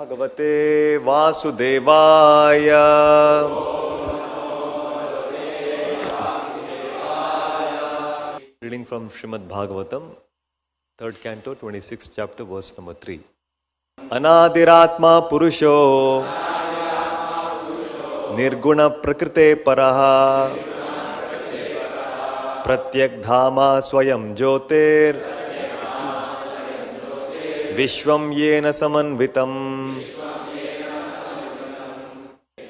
Bhagavate Vasudevaya. Reading from Srimad Bhagavatam, 3rd canto, 26th chapter, verse number 3. Anadiratma Purusho Nirguna Prakrite Paraha Pratyak Dhama Swayam Jyotir Vishwam Yena Samanvitam.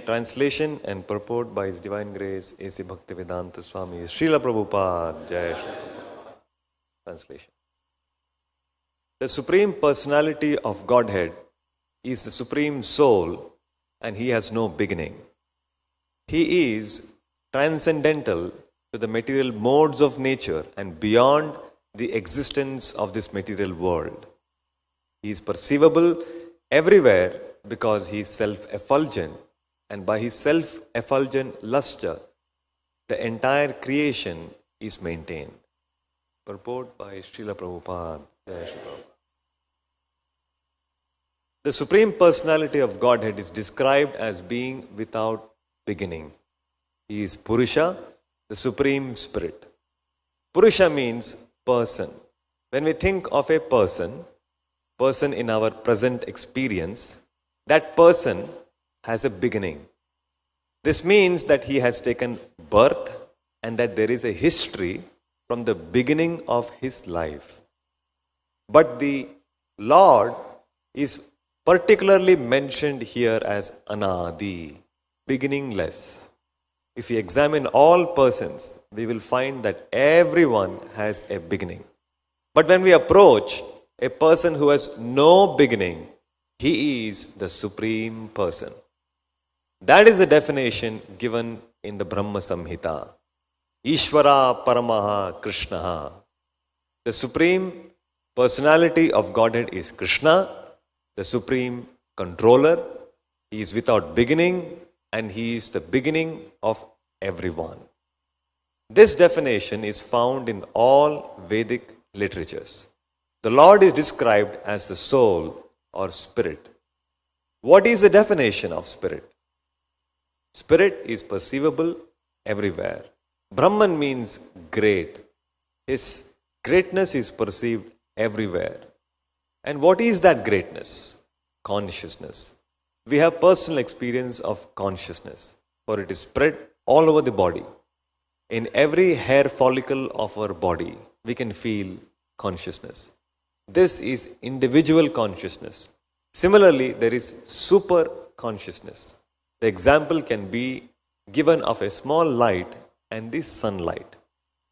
Translation and purport by His Divine Grace A.C. Bhaktivedanta Swami Srila Prabhupada. Jai Shri Prabhupada. Translation. The Supreme Personality of Godhead is the Supreme Soul, and He has no beginning. He is transcendental to the material modes of nature and beyond the existence of this material world. He is perceivable everywhere because He is self-effulgent, and by His self-effulgent luster, the entire creation is maintained. Purport by Srila Prabhupada. Jai Shri Prabhupada. The Supreme Personality of Godhead is described as being without beginning. He is Purusha, the Supreme Spirit. Purusha means person. When we think of a person in our present experience, that person has a beginning. This means that he has taken birth and that there is a history from the beginning of his life. But the Lord is particularly mentioned here as Anadi, beginningless. If we examine all persons, we will find that everyone has a beginning. But when we approach a person who has no beginning, he is the Supreme Person. That is the definition given in the Brahma Samhita. Ishvara Paramaha Krishnaha. The Supreme Personality of Godhead is Krishna, the Supreme Controller. He is without beginning and He is the beginning of everyone. This definition is found in all Vedic literatures. The Lord is described as the soul or spirit. What is the definition of spirit? Spirit is perceivable everywhere. Brahman means great. His greatness is perceived everywhere. And what is that greatness? Consciousness. We have personal experience of consciousness, for it is spread all over the body. In every hair follicle of our body, we can feel consciousness. This is individual consciousness. Similarly, there is super consciousness. The example can be given of a small light and the sunlight.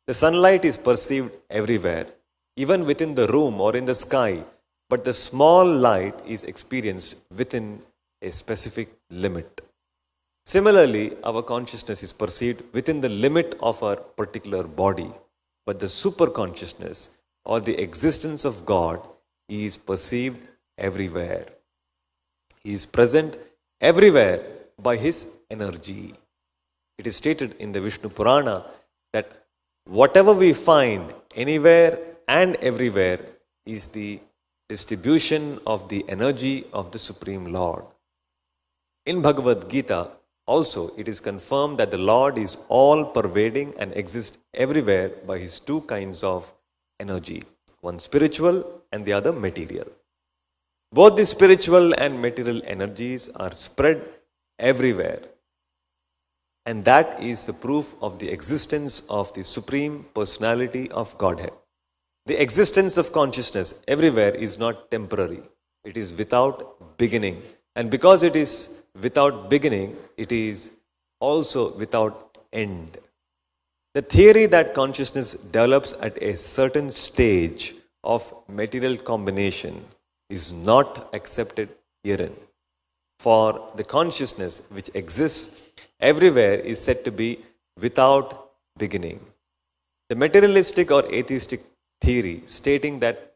The sunlight is perceived everywhere, even within the room or in the sky, but the small light is experienced within a specific limit. Similarly, our consciousness is perceived within the limit of our particular body, but the super consciousness or the existence of God is perceived everywhere. He is present everywhere by His energy. It is stated in the Vishnu Purana that whatever we find anywhere and everywhere is the distribution of the energy of the Supreme Lord. In Bhagavad Gita, also it is confirmed that the Lord is all-pervading and exists everywhere by His two kinds of energy, one spiritual and the other material. Both the spiritual and material energies are spread everywhere. And that is the proof of the existence of the Supreme Personality of Godhead. The existence of consciousness everywhere is not temporary. It is without beginning. And because it is without beginning, it is also without end. The theory that consciousness develops at a certain stage of material combination is not accepted herein. For the consciousness which exists everywhere is said to be without beginning. The materialistic or atheistic theory stating that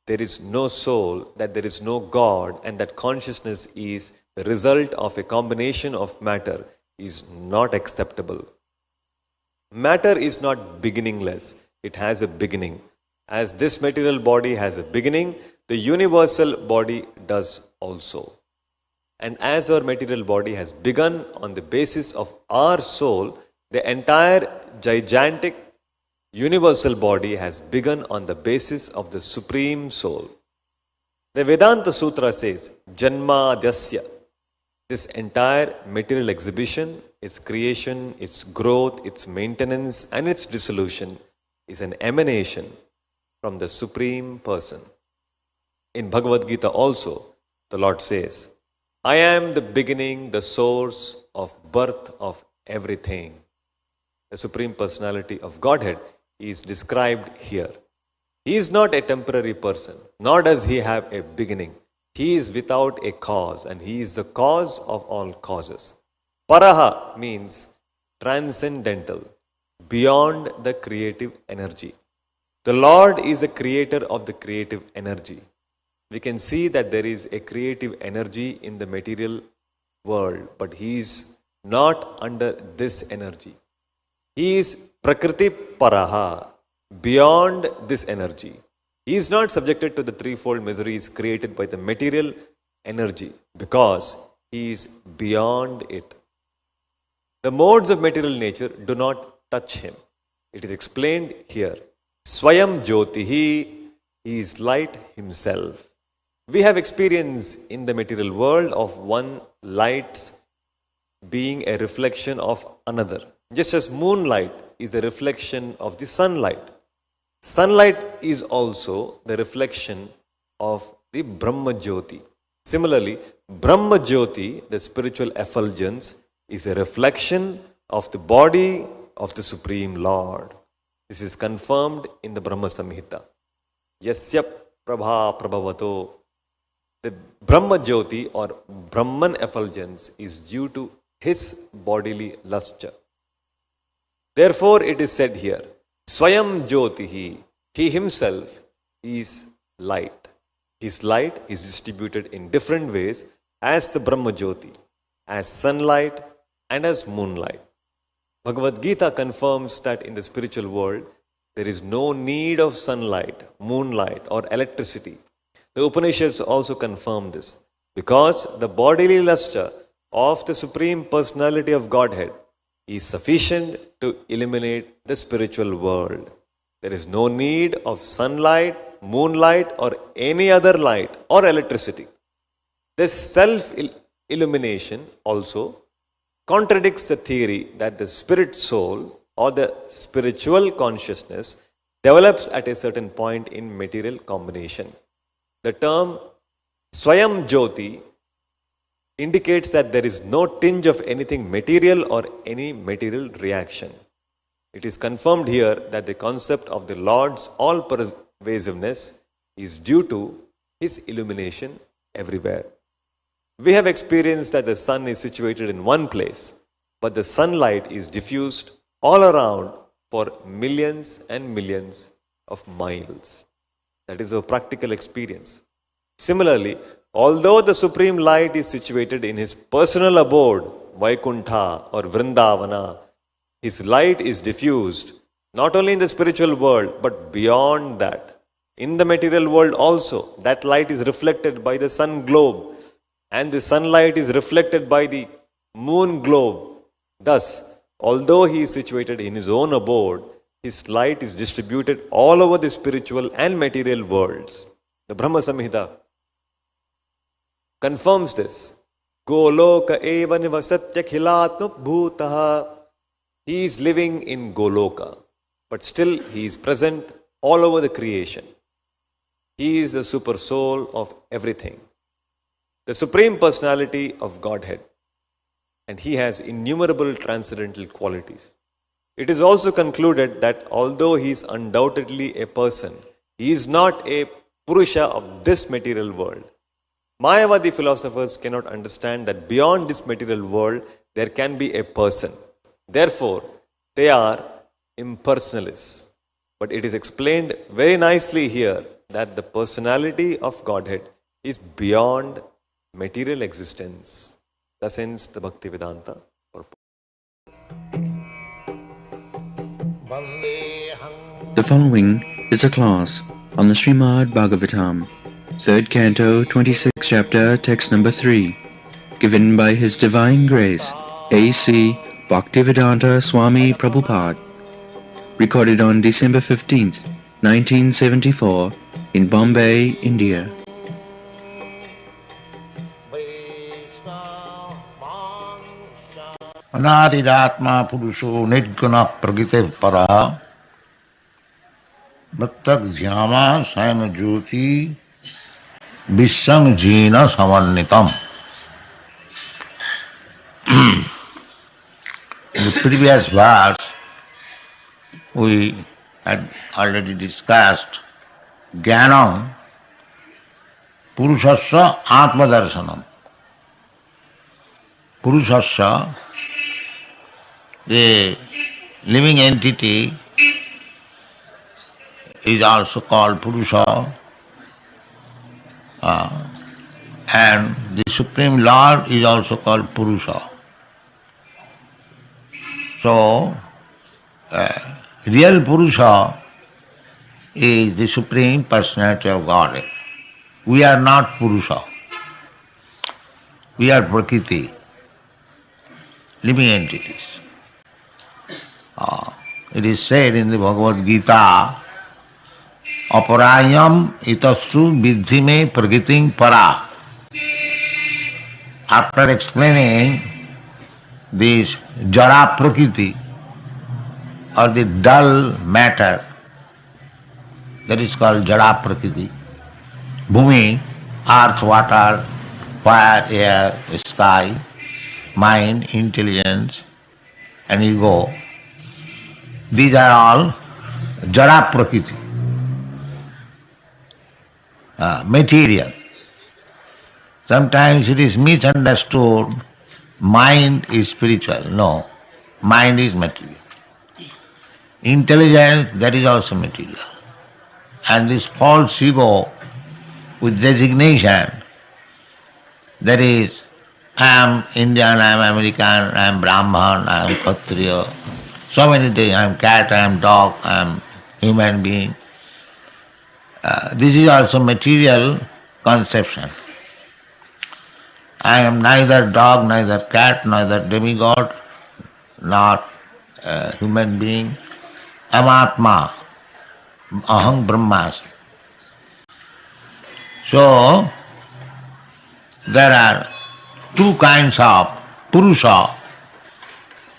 there is no soul, that there is no God, and that consciousness is the result of a combination of matter is not acceptable. Matter is not beginningless, it has a beginning. As this material body has a beginning, the universal body does also. And as our material body has begun on the basis of our soul, the entire gigantic universal body has begun on the basis of the Supreme Soul. The Vedanta Sutra says, Janmadhyasya. This entire material exhibition, its creation, its growth, its maintenance, and its dissolution is an emanation from the Supreme Person. In Bhagavad Gita also, the Lord says, I am the beginning, the source of birth of everything. The Supreme Personality of Godhead is described here. He is not a temporary person, nor does he have a beginning. He is without a cause, and he is the cause of all causes. Paraha means transcendental, beyond the creative energy. The Lord is the creator of the creative energy. We can see that there is a creative energy in the material world, but he is not under this energy. He is Prakriti Paraha, beyond this energy. He is not subjected to the threefold miseries created by the material energy because he is beyond it. The modes of material nature do not touch him. It is explained here. Swayam Jyotihi, he is light himself. We have experience in the material world of one light being a reflection of another. Just as moonlight is a reflection of the sunlight. Sunlight is also the reflection of the Brahma Jyoti. Similarly, Brahma Jyoti, the spiritual effulgence, is a reflection of the body of the Supreme Lord. This is confirmed in the Brahma Samhita. Yasya Prabha Prabhavato. The Brahma Jyoti or Brahman effulgence is due to his bodily lustre. Therefore, it is said here, Swayam Jyotihi, he himself is light. His light is distributed in different ways as the Brahma Jyoti, as sunlight and as moonlight. Bhagavad Gita confirms that in the spiritual world, there is no need of sunlight, moonlight or electricity. The Upanishads also confirm this because the bodily lustre of the Supreme Personality of Godhead is sufficient to illuminate the spiritual world. There is no need of sunlight, moonlight or any other light or electricity. This self-illumination also contradicts the theory that the spirit soul or the spiritual consciousness develops at a certain point in material combination. The term Swayam Jyoti indicates that there is no tinge of anything material or any material reaction. It is confirmed here that the concept of the Lord's all-pervasiveness is due to his illumination everywhere. We have experienced that the sun is situated in one place, but the sunlight is diffused all around for millions and millions of miles. That is a practical experience. Similarly, although the Supreme Light is situated in his personal abode, Vaikuntha or Vrindavana, his light is diffused not only in the spiritual world but beyond that. In the material world also, that light is reflected by the sun globe and the sunlight is reflected by the moon globe. Thus, although he is situated in his own abode, his light is distributed all over the spiritual and material worlds. The Brahma Samhita confirms this. Goloka eva nivasatya khilatma bhutaha. He is living in Goloka, but still he is present all over the creation. He is the super soul of everything, the Supreme Personality of Godhead, and he has innumerable transcendental qualities. It is also concluded that although he is undoubtedly a person, he is not a Purusha of this material world. Mayavadi philosophers cannot understand that beyond this material world there can be a person. Therefore, they are impersonalists. But it is explained very nicely here that the personality of Godhead is beyond material existence. Thus ends the Bhaktivedanta. The following is a class on the Srimad Bhagavatam, 3rd Canto, 26th Chapter, Text number 3, given by His Divine Grace, A.C. Bhaktivedanta Swami Prabhupada, recorded on December 15th, 1974, in Bombay, India. अनादिरात्मा पुरुषो निर्गुण प्रकृति परा प्रत्यक ध्यामा स्वयं ज्योति विश्वम gene समन्वितम. In the previous verse, we had already discussed Jnanam Purushasya Atmadarshanam. Purushasya, the living entity, is also called Purusha, and the Supreme Lord is also called Purusha. So, real Purusha is the Supreme Personality of Godhead. We are not Purusha. We are Prakriti, living entities. It is said in the Bhagavad Gita, Aparayam itasu vidhime prakritim para. After explaining this jara prakriti, or the dull matter, that is called jara prakriti, bhumi, earth, water, fire, air, sky, mind, intelligence, and ego, these are all jara prakriti, material. Sometimes it is misunderstood, mind is spiritual. No, mind is material. Intelligence, that is also material. And this false ego with designation, that is, I am Indian, I am American, I am Brahman, I am Kshatriya, so many things, I am cat, I am dog, I am human being. This is also material conception. I am neither dog, neither cat, neither demigod, not a human being. I am Atma, Aham Brahmasmi. So, there are two kinds of Purusha.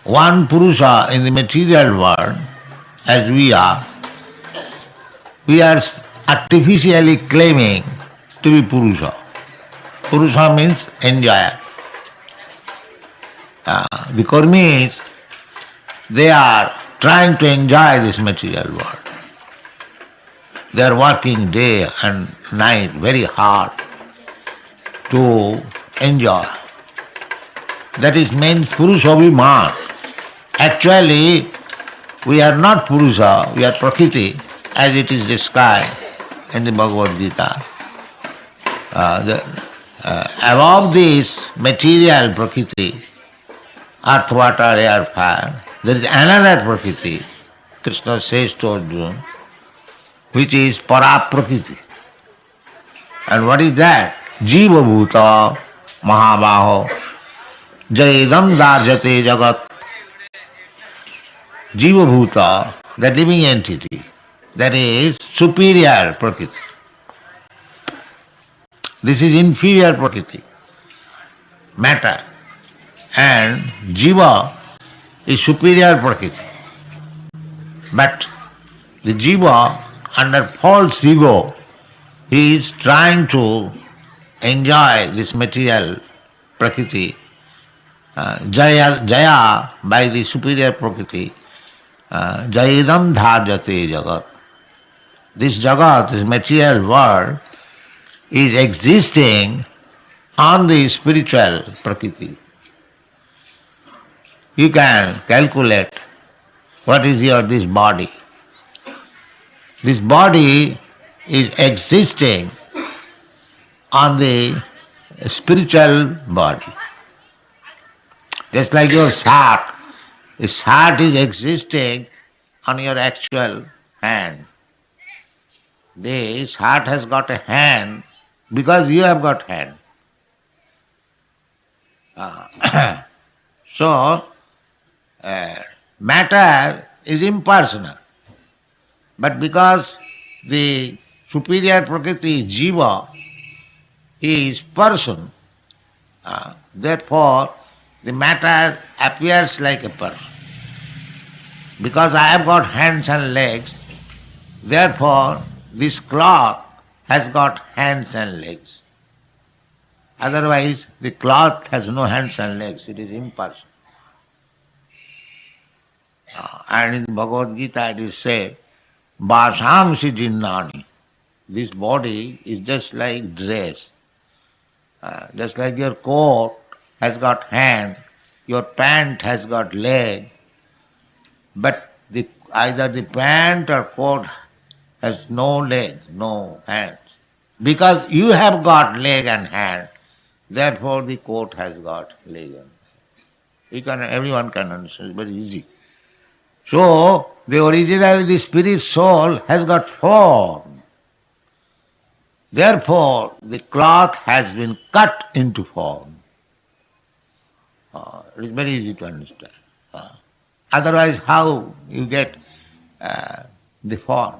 One Purusha in the material world, as we are artificially claiming to be Purusha. Purusha means enjoyer. The Karmis, they are trying to enjoy this material world. They are working day and night very hard to enjoy. That is meant Purusha Viman. Actually, we are not Purusha, we are Prakriti, as it is described in the Bhagavad Gita. Above this material Prakriti, earth, water, air, fire, there is another Prakriti, Krishna says to Arjuna, which is Para Prakriti. And what is that? Jiva Bhuta Mahabaho Jaidam Darjate Jagat. Jiva Bhuta, the living entity, that is superior Prakriti. This is inferior Prakriti, matter. And Jiva is superior Prakriti. But the Jiva, under false ego, he is trying to enjoy this material Prakriti, Jaya by the superior Prakriti, Jayedam Dharjate Jagat. This Jagat, this material world, is existing on the spiritual Prakriti. You can calculate what is this body. This body is existing on the spiritual body. Just like your heart. This heart is existing on your actual hand. This heart has got a hand because you have got hand. So, matter is impersonal. But because the superior Prakriti, Jiva, is person, therefore the matter appears like a person. Because I have got hands and legs, therefore this cloth has got hands and legs. Otherwise the cloth has no hands and legs, it is impersonal. And in Bhagavad Gita it is said, Vasangsi jinnani. This body is just like dress. Just like your coat has got hand, your pant has got leg, but either the pant or coat has no leg, no hands. Because you have got leg and hand, therefore the coat has got leg and hand. Everyone can understand, it's very easy. So, the spirit soul has got form. Therefore, the cloth has been cut into form. It is very easy to understand. Otherwise, how you get the form?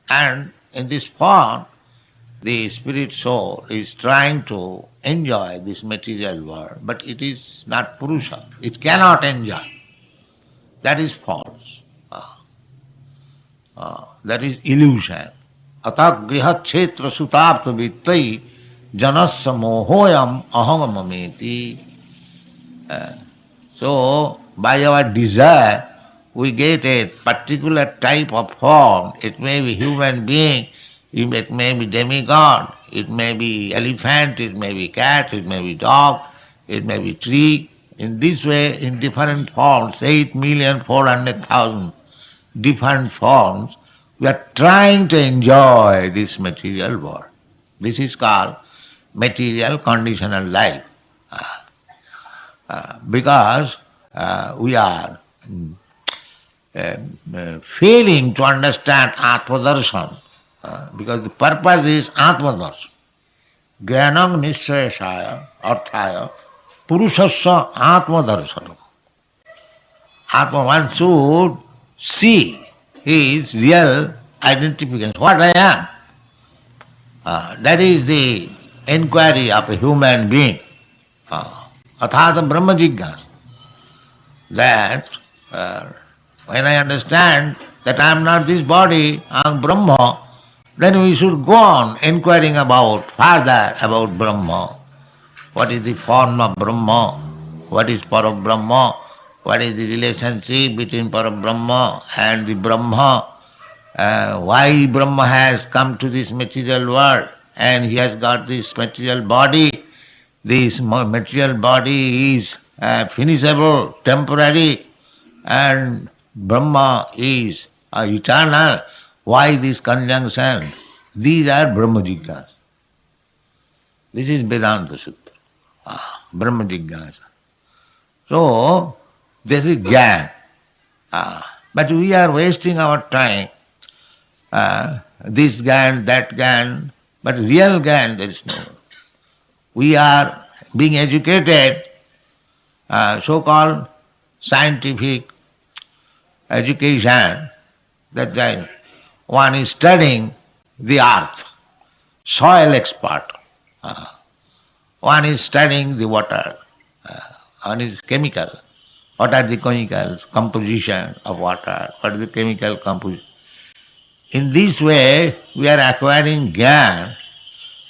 And in this form, the spirit soul is trying to enjoy this material world, but it is not Purusha. It cannot enjoy. That is false. That is illusion. Atak grihat kshetra sutapta vittai janasya mohoyam ahangamameti. So, by our desire, we get a particular type of form. It may be human being, it may be demigod, it may be elephant, it may be cat, it may be dog, it may be tree. In this way, in different forms, 8,400,000 different forms, we are trying to enjoy this material world. This is called material conditional life. Because we are failing to understand Atmadarshan, because the purpose is Atmadarshan. Jnanam nishayashaya arthaya purushasya Atmadarsanam. Atma, one should see his real identification, what I am. That is the inquiry of a human being. Athata Brahma Jigyasa. That when I understand that I am not this body, I am Brahma, then we should go on inquiring further about Brahma. What is the form of Brahma? What is Parabrahma? What is the relationship between Parabrahma and the Brahma? Why Brahma has come to this material world and he has got this material body? This material body is finishable, temporary, and Brahma is eternal. Why this conjunction? These are Brahma Jigyasa. This is Vedanta Sutra, Brahma Jigyasa. So, this is Gyan. But we are wasting our time. This Gyan, that Gyan, but real Gyan there is no. We are being educated, so-called scientific education, that one is studying the earth, soil expert. One is studying the water, one is chemical. What are the chemicals, composition of water, what is the chemical composition. In this way, we are acquiring Gyan,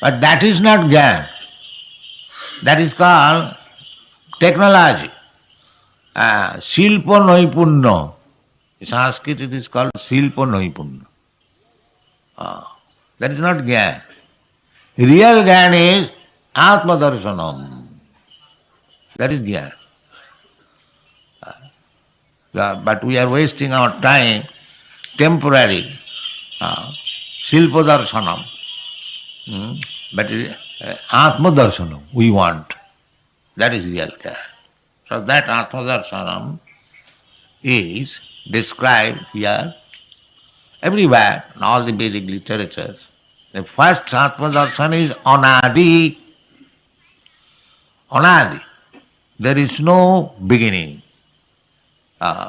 but that is not Gyan. That is called technology. Silpo Noipunno. In Sanskrit it is called Silpo Noipunno. That is not Gyan. Real Gyan is Atma Darshanam. That is Gyan. But we are wasting our time, temporary, Silpo Darshanam. But Atma Darshanam we want. That is real Gyan. So that Atma Darshanam is described here everywhere in all the Vedic literatures. The first Atma Darshan is Anadi. Anadi. There is no beginning.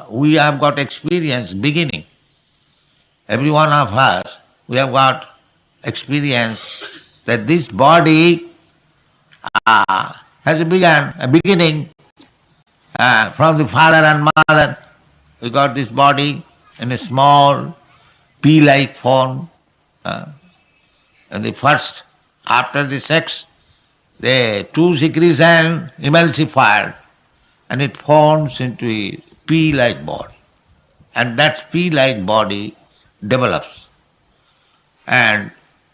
We have got experience beginning. Every one of us, we have got experience that this body has a beginning from the father and mother. We got this body in a small pea-like form. And the first, after the sex, the two secretions emulsified and it forms into a pea-like body. And that pea-like body develops. And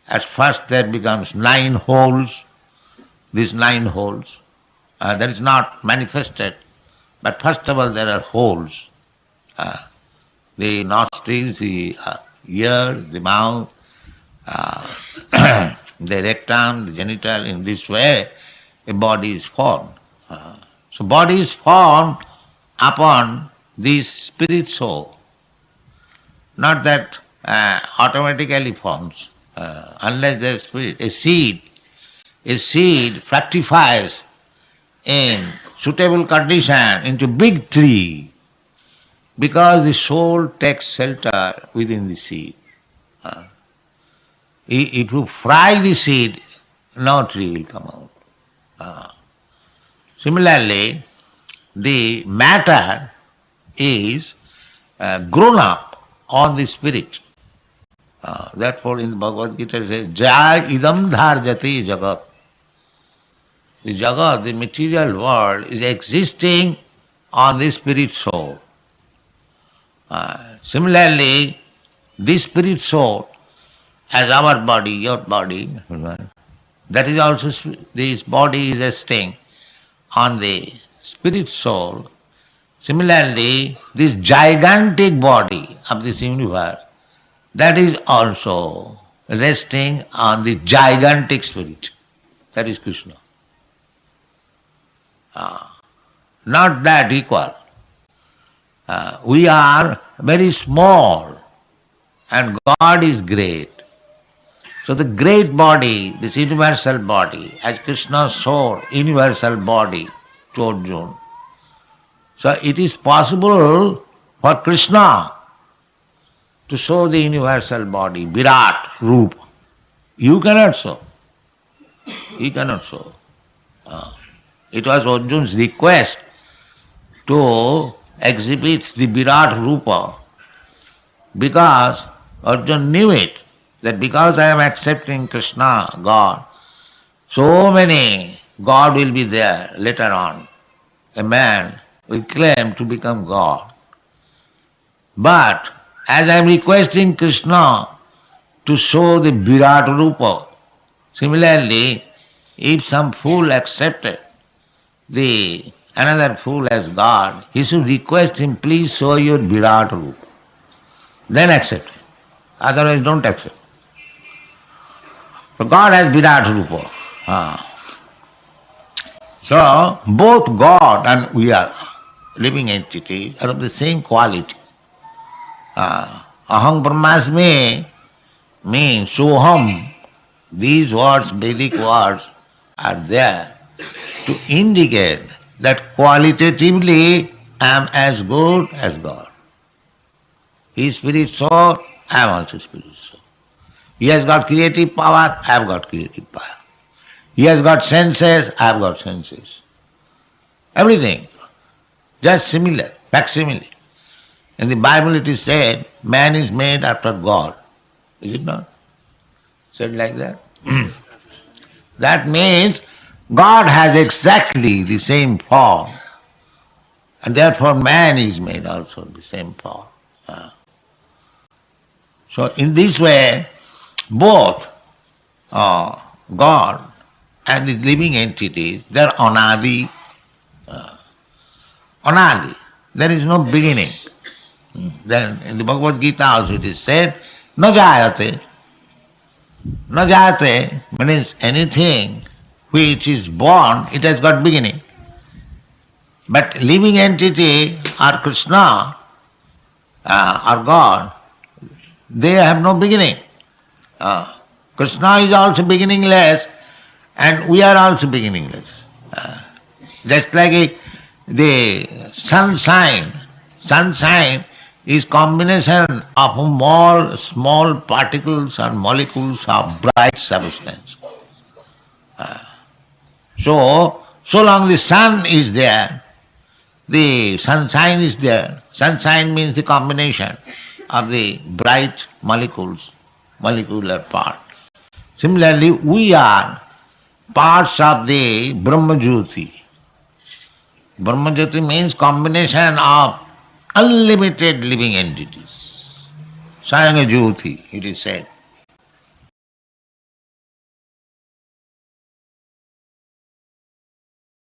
at first there becomes 9 holes. These 9 holes, that is not manifested, but first of all there are holes. The nostrils, the ear, the mouth, the rectum, the genital, in this way a body is formed. So body is formed upon this spirit soul. Not that automatically forms, unless there is spirit. A seed fructifies in suitable condition into big tree because the soul takes shelter within the seed. If you fry the seed, no tree will come out. Similarly, the matter is grown up on the spirit. Therefore in the Bhagavad Gita it says, Jaya idam dharjati jagat. The jagat, the material world, is existing on the spirit soul. Similarly, this spirit soul, as our body, your body, that is also, this body is resting on the spirit soul. Similarly, this gigantic body of this universe, that is also resting on the gigantic spirit. That is Krishna. Not that equal. We are very small and God is great. So the great body, this universal body, as Krishna showed universal body to Arjuna. So it is possible for Krishna to show the universal body, Virat, Rupa. You cannot show. He cannot show. It was Arjuna's request to exhibit the Virat Rupa because Arjuna knew it, that because I am accepting Krishna, God, so many God will be there later on. A man will claim to become God. But as I am requesting Krishna to show the Virat Rupa, similarly, if some fool accepted another fool as God, he should request him, please show your Virat Rupa. Then accept it. Otherwise don't accept. So God has Virat Rupa. So both God and we are living entities are of the same quality. Aham Brahmasmi means Soham. These words, Vedic words, are there to indicate that qualitatively I am as good as God. He is spirit soul, I am also spirit soul. He has got creative power, I have got creative power. He has got senses, I have got senses. Everything, just similar, facsimile. In the Bible it is said, man is made after God. Is it not? Said like that? That means God has exactly the same form, and therefore man is made also the same form. So in this way, both God and the living entities, they are anadi. Anadi. There is no beginning. Then in the Bhagavad Gita also it is said, na jayate. Na jayate means anything which is born, it has got beginning. But living entity or Krishna or God, they have no beginning. Krishna is also beginningless and we are also beginningless. Just like the sunshine. Sunshine is combination of more small particles and molecules of bright substance. So long the sun is there, the sunshine is there. Sunshine means the combination of the bright molecules, molecular part. Similarly, we are parts of the Brahma-jyoti. Brahma-jyoti means combination of unlimited living entities. Sayanga Jyoti, it is said.